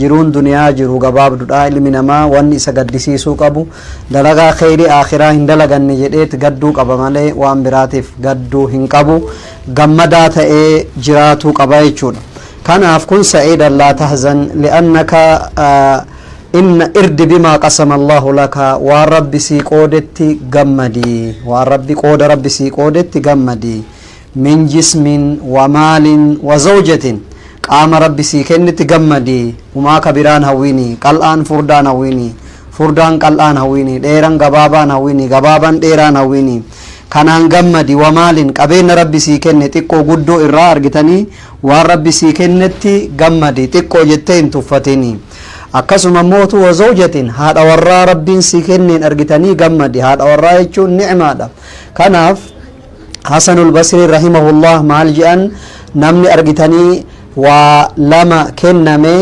jiruun duniyaa jiru gabaabdudha ilmi namaa wanni isa gaddisiisuu qabu dalagaa khayrii akhiraa hin dalaganne jedheet gadduu qaba malee waan biraatiif gadduu hin qabu gammadaa ta'ee jiraatuu qaba jechuudha kanaaf kun sa'iidan laa tahzan li'annaka إن إرد بما قسم الله لك ورب سيقودت جمدي ورب قود رب سيقودت جمدي من جسم ومال وزوجة قام رب سيكنت جمدي وما كبران هويني قلان فردان هويني فردان قلان هويني ديران غبابان هويني غبابان ديران هويني kanaan gammadi wamaalin qabeenya rabbi sii kenne xiqqoo guddoo irraa argitanii waan rabbi sii kennetti gammadi xiqqoo jettee hin tuffatini akkasuma mootu wazawjatin haadha warraa rabbiin sii kenneen argitanii gammadi haadha warraa jechuun ni'maadha kanaaf Hasanul Basri rahimahullah maal jedhan namni argitanii waa lama kenname